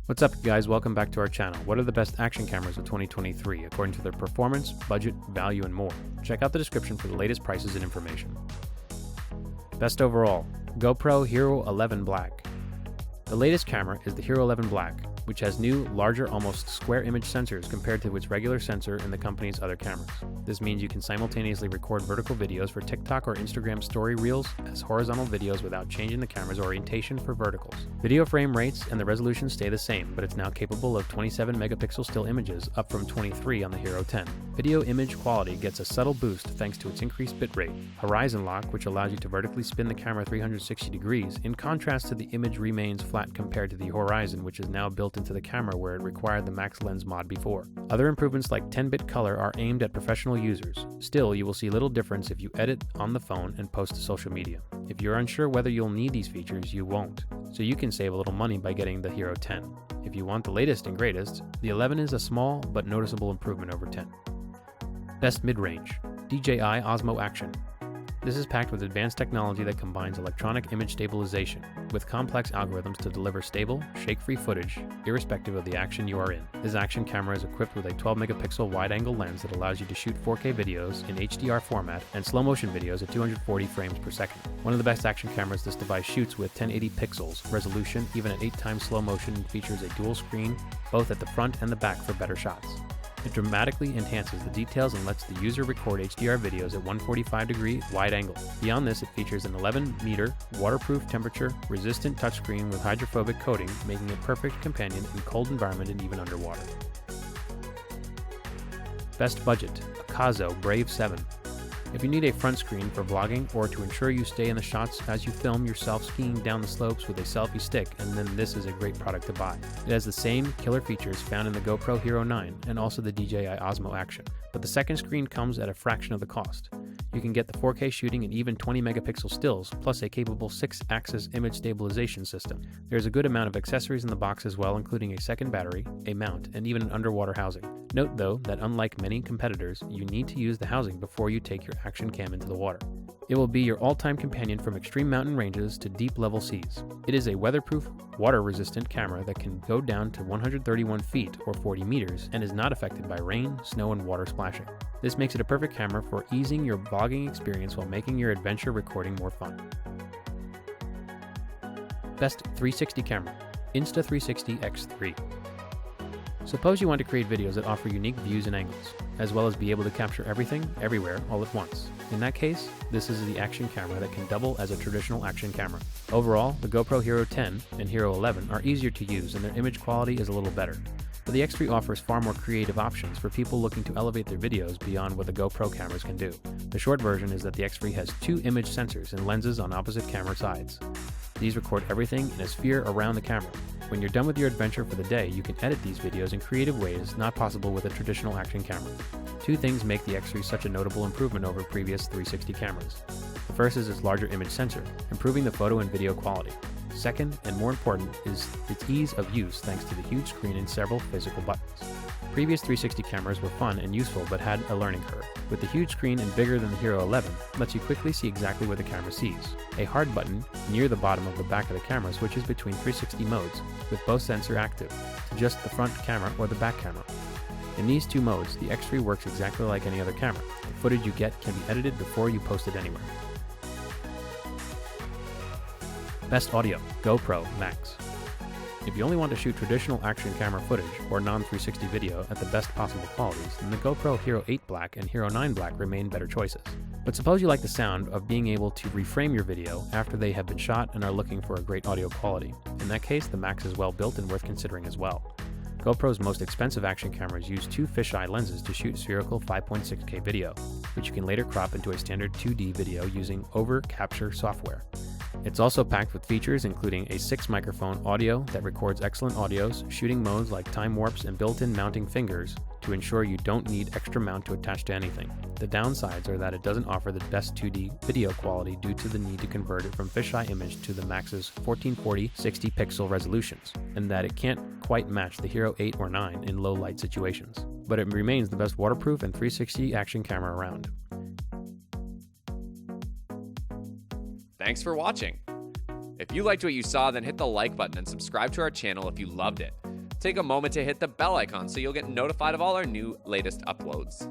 What's up guys, welcome back to our channel. What are the best action cameras of 2023 according to their performance, budget, value, and more? Check out the description for the latest prices and information. Best overall, GoPro Hero 11 Black. The latest camera is the Hero 11 Black, which has new, larger, almost square image sensors compared to its regular sensor in the company's other cameras. This means you can simultaneously record vertical videos for TikTok or Instagram story reels as horizontal videos without changing the camera's orientation for verticals. Video frame rates and the resolution stay the same, but it's now capable of 27 megapixel still images, up from 23 on the Hero 10. Video image quality gets a subtle boost thanks to its increased bitrate. Horizon lock, which allows you to vertically spin the camera 360 degrees, in contrast to the image remains flat compared to the Horizon, which is now built into the camera where it required the max lens mod before. Other improvements like 10-bit color are aimed at professional users. Still, you will see little difference if you edit on the phone and post to social media. If you're unsure whether you'll need these features, you won't. So you can save a little money by getting the Hero 10. If you want the latest and greatest, the 11 is a small but noticeable improvement over 10. Best mid-range, DJI OSMO Action. This is packed with advanced technology that combines electronic image stabilization with complex algorithms to deliver stable, shake-free footage, irrespective of the action you are in. This action camera is equipped with a 12-megapixel wide-angle lens that allows you to shoot 4K videos in HDR format and slow-motion videos at 240 frames per second. One of the best action cameras, this device shoots with 1080 pixels resolution, even at 8 times slow motion, and features a dual screen, both at the front and the back for better shots. It dramatically enhances the details and lets the user record HDR videos at 145-degree wide angle. Beyond this, it features an 11-meter waterproof temperature-resistant touchscreen with hydrophobic coating, making it a perfect companion in cold environment and even underwater. Best budget, AKASO Brave 7. If you need a front screen for vlogging or to ensure you stay in the shots as you film yourself skiing down the slopes with a selfie stick, and then this is a great product to buy. It has the same killer features found in the GoPro Hero 9 and also the DJI Osmo Action, but the second screen comes at a fraction of the cost. You can get the 4K shooting and even 20 megapixel stills, plus a capable 6-axis image stabilization system. There's a good amount of accessories in the box as well, including a second battery, a mount, and even an underwater housing. Note though that unlike many competitors, you need to use the housing before you take your action cam into the water. It will be your all-time companion from extreme mountain ranges to deep level seas. It is a weatherproof, water-resistant camera that can go down to 131 feet or 40 meters and is not affected by rain, snow, and water splashing. This makes it a perfect camera for easing your vlogging experience while making your adventure recording more fun. Best 360 camera, Insta360 X3. Suppose you want to create videos that offer unique views and angles, as well as be able to capture everything, everywhere, all at once. In that case, this is the action camera that can double as a traditional action camera. Overall, the GoPro Hero 10 and Hero 11 are easier to use and their image quality is a little better. But the X3 offers far more creative options for people looking to elevate their videos beyond what the GoPro cameras can do. The short version is that the X3 has 2 image sensors and lenses on opposite camera sides. These record everything in a sphere around the camera. When you're done with your adventure for the day, you can edit these videos in creative ways not possible with a traditional action camera. 2 things make the X3 such a notable improvement over previous 360 cameras. The first is its larger image sensor, improving the photo and video quality. Second, and more important, is its ease of use thanks to the huge screen and several physical buttons. Previous 360 cameras were fun and useful but had a learning curve. With the huge screen and bigger than the Hero 11, lets you quickly see exactly what the camera sees. A hard button near the bottom of the back of the camera switches between 360 modes, with both sensors active, to just the front camera or the back camera. In these 2 modes, the X3 works exactly like any other camera. The footage you get can be edited before you post it anywhere. Best audio, GoPro Max. If you only want to shoot traditional action camera footage or non-360 video at the best possible qualities, then the GoPro Hero 8 Black and Hero 9 Black remain better choices. But suppose you like the sound of being able to reframe your video after they have been shot and are looking for a great audio quality. In that case, the Max is well built and worth considering as well. GoPro's most expensive action cameras use 2 fisheye lenses to shoot spherical 5.6K video, which you can later crop into a standard 2D video using over-capture software. It's also packed with features including a 6-microphone audio that records excellent audios, shooting modes like time warps, and built-in mounting fingers to ensure you don't need extra mount to attach to anything. The downsides are that it doesn't offer the best 2D video quality due to the need to convert it from fisheye image to the Max's 1440 60 pixel resolutions, and that it can't quite match the Hero 8 or 9 in low light situations. But it remains the best waterproof and 360 action camera around. Thanks for watching. If you liked what you saw, then hit the like button and subscribe to our channel if you loved it. Take a moment to hit the bell icon so you'll get notified of all our new latest uploads.